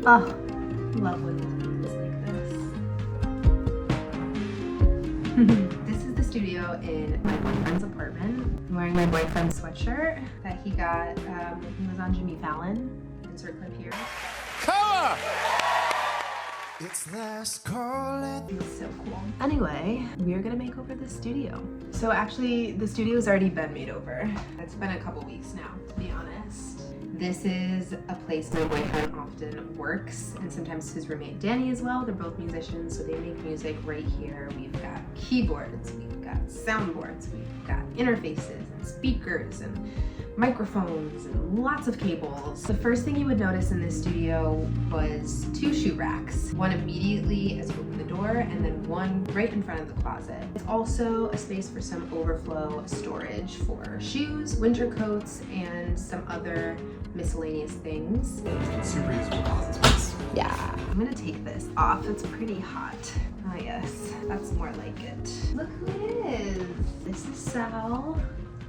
Oh, love when it's like this. This is the studio in my boyfriend's apartment. I'm wearing my boyfriend's sweatshirt that he got when he was on Jimmy Fallon. Insert clip here. Cover! It's last call. It's so cool. Anyway, we are gonna make over the studio. So actually, the studio's already been made over. It's been a couple weeks now, to be honest. This is a place my boyfriend often works, and sometimes his roommate Danny as well. They're both musicians, so they make music right here. We've got keyboards, we've got soundboards, we've got interfaces and speakers and microphones and lots of cables. The first thing you would notice in this studio was 2 shoe racks. One immediately as you open the door, and then one right in front of the closet. It's also a space for some overflow storage for shoes, winter coats, and some other miscellaneous things. It's super useful closet space. Yeah. I'm gonna take this off. It's pretty hot. Oh yes, that's more like it. Look who it is. This is Sal.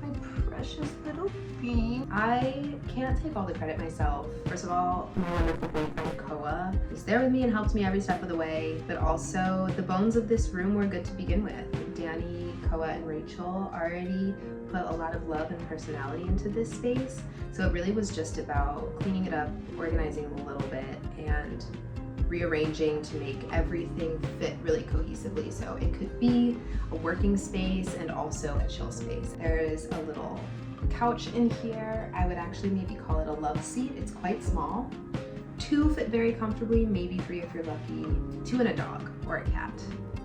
My precious little bean. I can't take all the credit myself. First of all, my wonderful boyfriend Koa is there with me and helped me every step of the way, but also the bones of this room were good to begin with. Danny, Koa, and Rachel already put a lot of love and personality into this space, so it really was just about cleaning it up, organizing a little bit, and rearranging to make everything fit really cohesively, so it could be a working space and also a chill space. There is a little couch in here. I would actually maybe call it a love seat. It's quite small. 2 fit very comfortably, maybe 3 if you're lucky. 2 and a dog or a cat.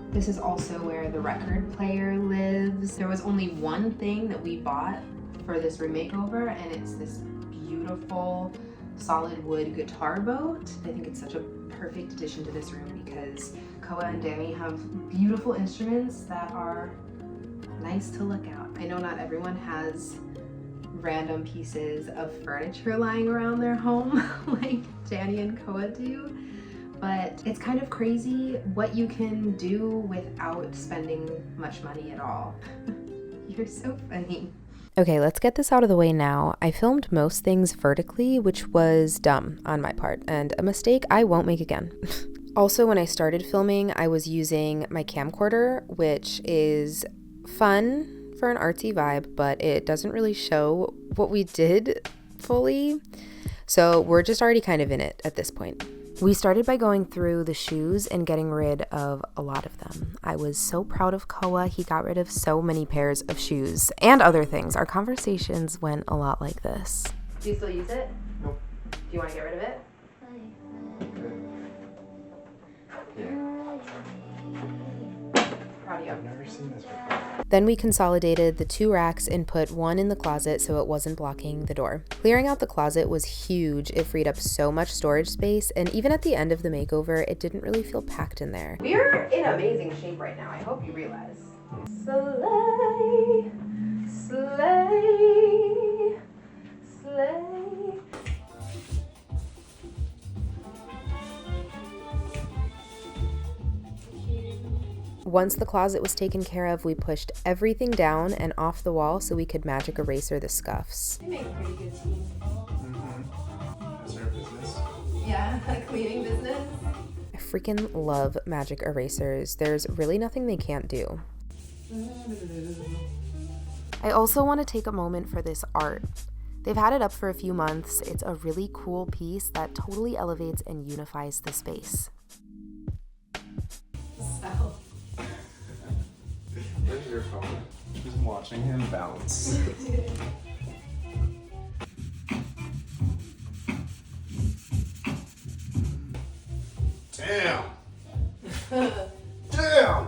This is also where the record player lives. There was only one thing that we bought for this room makeover, and it's this beautiful solid wood guitar boat. I think it's such a perfect addition to this room because Koa and Danny have beautiful instruments that are nice to look at. I know not everyone has random pieces of furniture lying around their home like Danny and Koa do, but it's kind of crazy what you can do without spending much money at all. You're so funny. Okay, let's get this out of the way now. I filmed most things vertically, which was dumb on my part, and a mistake I won't make again. Also, when I started filming, I was using my camcorder, which is fun for an artsy vibe, but it doesn't really show what we did fully. So we're just already kind of in it at this point. We started by going through the shoes and getting rid of a lot of them. I was so proud of Koa. He got rid of so many pairs of shoes and other things. Our conversations went a lot like this. Do you still use it? Nope. Do you want to get rid of it? Yeah. Proud of you. I've never seen this before. Then we consolidated the 2 racks and put one in the closet so it wasn't blocking the door. Clearing out the closet was huge. It freed up so much storage space, and even at the end of the makeover, it didn't really feel packed in there. We're in amazing shape right now. I hope you realize. Slay, slay, slay. Once the closet was taken care of, we pushed everything down and off the wall so we could magic eraser the scuffs. You make a pretty good team. Is there a business? Yeah, a cleaning business. I freaking love magic erasers. There's really nothing they can't do. I also want to take a moment for this art. They've had it up for a few months. It's a really cool piece that totally elevates and unifies the space. So. Where's your phone? Just watching him bounce. Damn! Damn!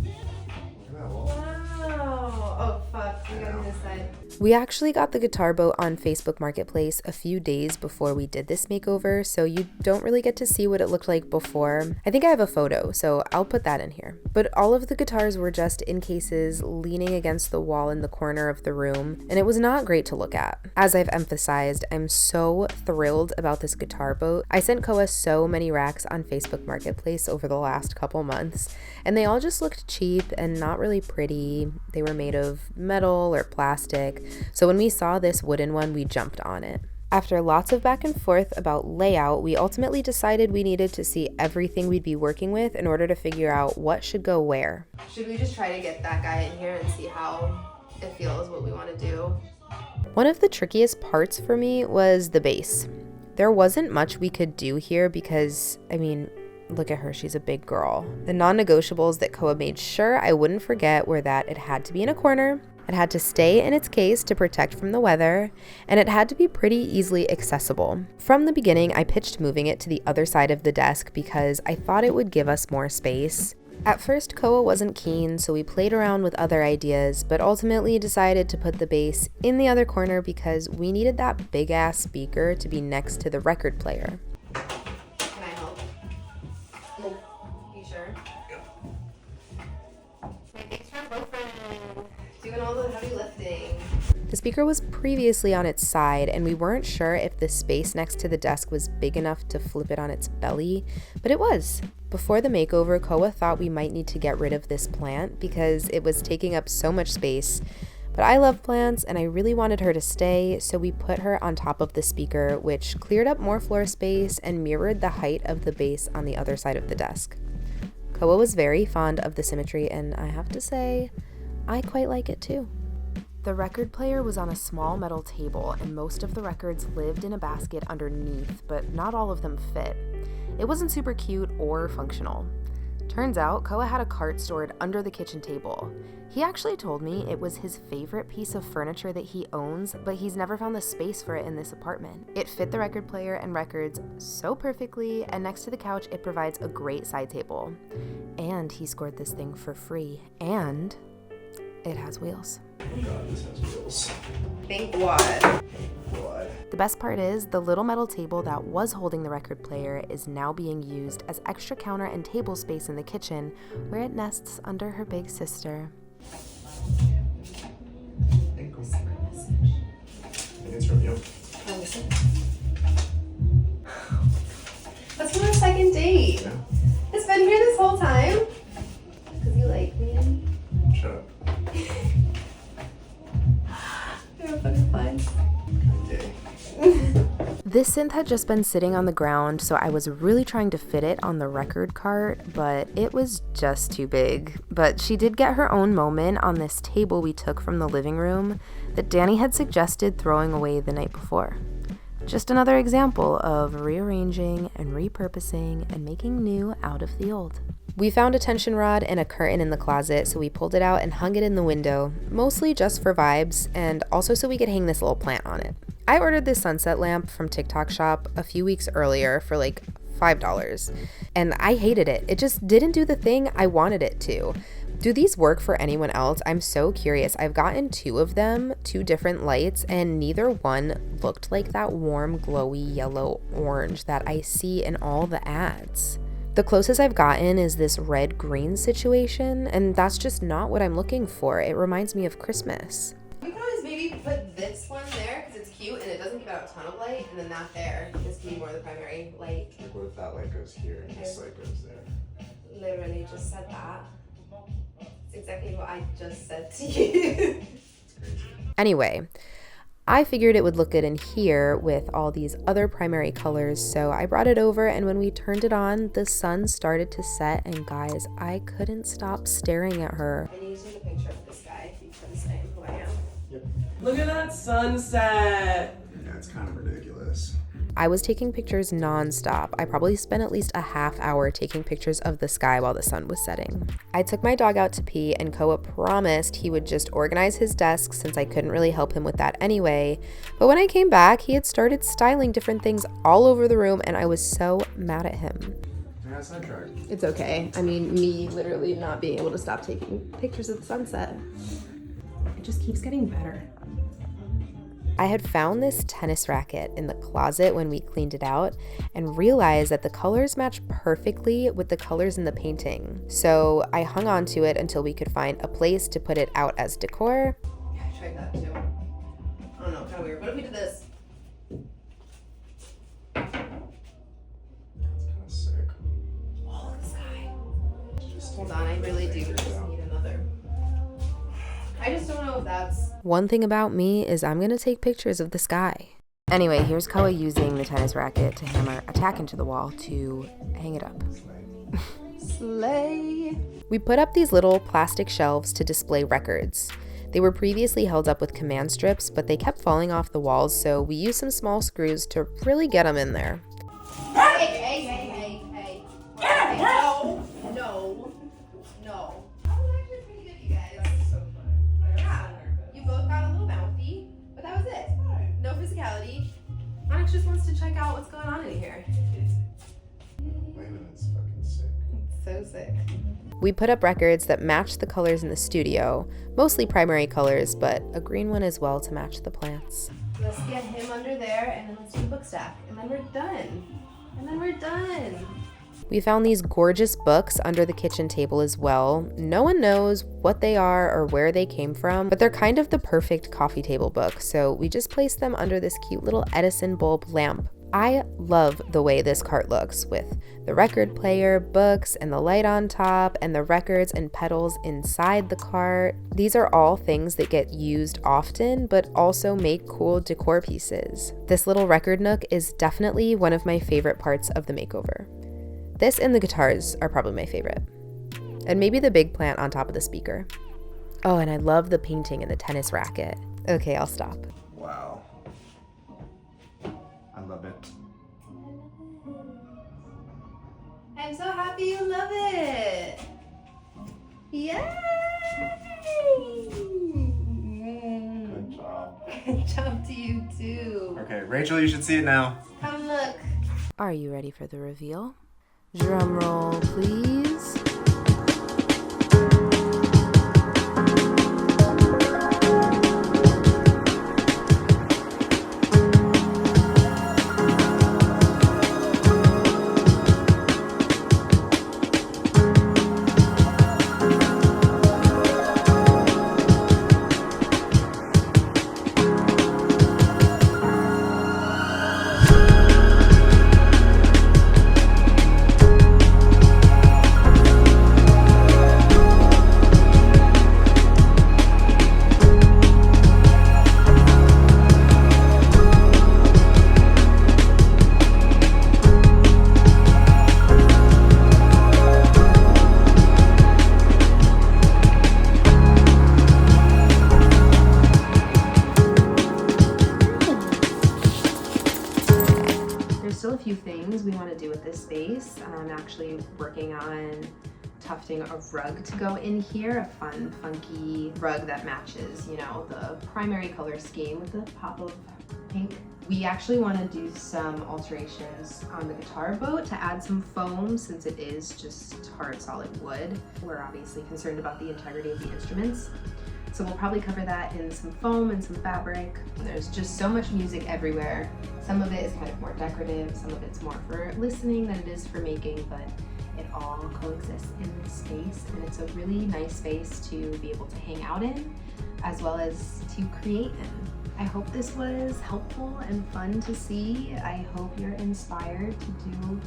Look at that wall. Wow. Oh fuck, we gotta do this side. We actually got the guitar boat on Facebook Marketplace a few days before we did this makeover, so you don't really get to see what it looked like before. I think I have a photo, so I'll put that in here. But all of the guitars were just in cases leaning against the wall in the corner of the room, and it was not great to look at. As I've emphasized, I'm so thrilled about this guitar boat. I sent Koa so many racks on Facebook Marketplace over the last couple months, and they all just looked cheap and not really pretty. They were made of metal or plastic. So when we saw this wooden one, we jumped on it. After lots of back and forth about layout, we ultimately decided we needed to see everything we'd be working with in order to figure out what should go where. Should we just try to get that guy in here and see how it feels, what we want to do? One of the trickiest parts for me was the base. There wasn't much we could do here because, I mean, look at her, she's a big girl. The non-negotiables that Koa made sure I wouldn't forget were that it had to be in a corner, it had to stay in its case to protect from the weather, and it had to be pretty easily accessible. From the beginning, I pitched moving it to the other side of the desk because I thought it would give us more space. At first, Koa wasn't keen, so we played around with other ideas, but ultimately decided to put the base in the other corner because we needed that big-ass speaker to be next to the record player. Can I help? Oh, you sure? My big strong boyfriend. Doing all the heavy lifting. The speaker was previously on its side, and we weren't sure if the space next to the desk was big enough to flip it on its belly, but it was. Before the makeover, Koa thought we might need to get rid of this plant because it was taking up so much space, but I love plants and I really wanted her to stay, so we put her on top of the speaker, which cleared up more floor space and mirrored the height of the base on the other side of the desk. Koa was very fond of the symmetry, and I have to say, I quite like it too. The record player was on a small metal table, and most of the records lived in a basket underneath, but not all of them fit. It wasn't super cute or functional. Turns out, Koa had a cart stored under the kitchen table. He actually told me it was his favorite piece of furniture that he owns, but he's never found the space for it in this apartment. It fit the record player and records so perfectly, and next to the couch, it provides a great side table. And he scored this thing for free, and it has wheels. Oh god, this has wheels. Think what? What? The best part is, the little metal table that was holding the record player is now being used as extra counter and table space in the kitchen, where it nests under her big sister. Think it's from you. Oh, listen. Let's go on a second date. Yeah. It's been here this whole time. Because you like me. Shut up. You're a butterfly. Gay. This synth had just been sitting on the ground, so I was really trying to fit it on the record cart, but it was just too big. But she did get her own moment on this table we took from the living room that Danny had suggested throwing away the night before. Just another example of rearranging and repurposing and making new out of the old. We found a tension rod and a curtain in the closet, so we pulled it out and hung it in the window, mostly just for vibes, and also so we could hang this little plant on it. I ordered this sunset lamp from TikTok shop a few weeks earlier for like $5, and I hated it. It just didn't do the thing I wanted it to. Do these work for anyone else? I'm so curious. I've gotten 2 of them, 2 different lights, and neither one looked like that warm, glowy yellow orange that I see in all the ads. The closest I've gotten is this red-green situation, and that's just not what I'm looking for. It reminds me of Christmas. We can always maybe put this one there because it's cute and it doesn't give out a ton of light, and then that there. This can be more the primary light. Like what if that light goes here and this light goes there? Literally just said that. It's exactly what I just said to you. It's crazy. Anyway, I figured it would look good in here with all these other primary colors, so I brought it over, and when we turned it on, the sun started to set, and guys, I couldn't stop staring at her. I need to take a picture of this guy because I am who I am. Look at that sunset. Yeah, it's kind of ridiculous. I was taking pictures non-stop. I probably spent at least a half hour taking pictures of the sky while the sun was setting. I took my dog out to pee, and Koa promised he would just organize his desk since I couldn't really help him with that anyway. But when I came back, he had started styling different things all over the room, and I was so mad at him. Yeah, sidetracked. It's okay. I mean, me literally not being able to stop taking pictures of the sunset. It just keeps getting better. I had found this tennis racket in the closet when we cleaned it out and realized that the colors match perfectly with the colors in the painting. So I hung on to it until we could find a place to put it out as decor. Yeah, I tried that too. I don't know, kind of weird. What if we did this? That's kind of sick. Oh, look at the sky. Just Hold on, I really do just need another. I just don't know if that's... One thing about me is I'm gonna take pictures of the sky. Anyway, here's Koa using the tennis racket to hammer a tack into the wall to hang it up. Slay. We put up these little plastic shelves to display records. They were previously held up with command strips, but they kept falling off the walls, so we used some small screws to really get them in there. Hey. No. That was actually pretty good, you guys. So fun. Yeah. You both got a little mouthy, but that was it. No physicality. Onyx just wants to check out what's going on in here. Layman's fucking sick. So sick. We put up records that matched the colors in the studio, mostly primary colors, but a green one as well to match the plants. Let's get him under there, and then let's do book stack, and then we're done. We found these gorgeous books under the kitchen table as well. No one knows what they are or where they came from, but they're kind of the perfect coffee table book, so we just placed them under this cute little Edison bulb lamp. I love the way this cart looks, with the record player, books, and the light on top, and the records and pedals inside the cart. These are all things that get used often, but also make cool decor pieces. This little record nook is definitely one of my favorite parts of the makeover. This and the guitars are probably my favorite. And maybe the big plant on top of the speaker. Oh, and I love the painting in the tennis racket. Okay, I'll stop. Wow. I love it. I'm so happy you love it. Yay! Good job. Good job to you too. Okay, Rachel, you should see it now. Come look. Are you ready for the reveal? Drum roll, please. Still a few things we want to do with this space. I'm actually working on tufting a rug to go in here, a fun, funky rug that matches, you know, the primary color scheme with a pop of pink. We actually want to do some alterations on the guitar boat to add some foam since it is just hard, solid wood. We're obviously concerned about the integrity of the instruments. So we'll probably cover that in some foam and some fabric. And there's just so much music everywhere. Some of it is kind of more decorative, some of it's more for listening than it is for making, but it all coexists in this space, and it's a really nice space to be able to hang out in, as well as to create in. I hope this was helpful and fun to see. I hope you're inspired to do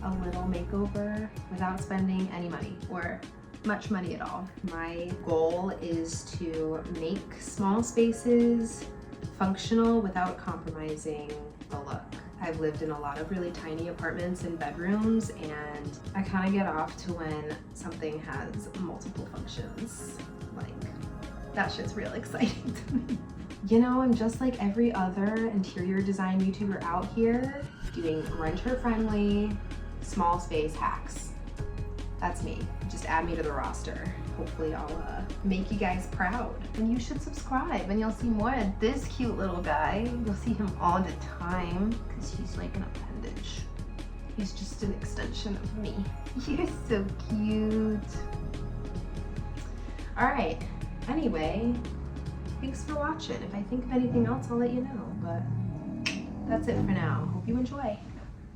a little makeover without spending any money or much money at all. My goal is to make small spaces functional without compromising the look. I've lived in a lot of really tiny apartments and bedrooms, and I kind of get off to when something has multiple functions. Like, that shit's real exciting to me. You know, I'm just like every other interior design YouTuber out here doing renter-friendly, small space hacks. That's me. Just add me to the roster. Hopefully I'll make you guys proud. And you should subscribe and you'll see more of this cute little guy. You'll see him all the time because he's like an appendage. He's just an extension of me. You're so cute. All right, anyway, thanks for watching. If I think of anything else, I'll let you know, but that's it for now. Hope you enjoy.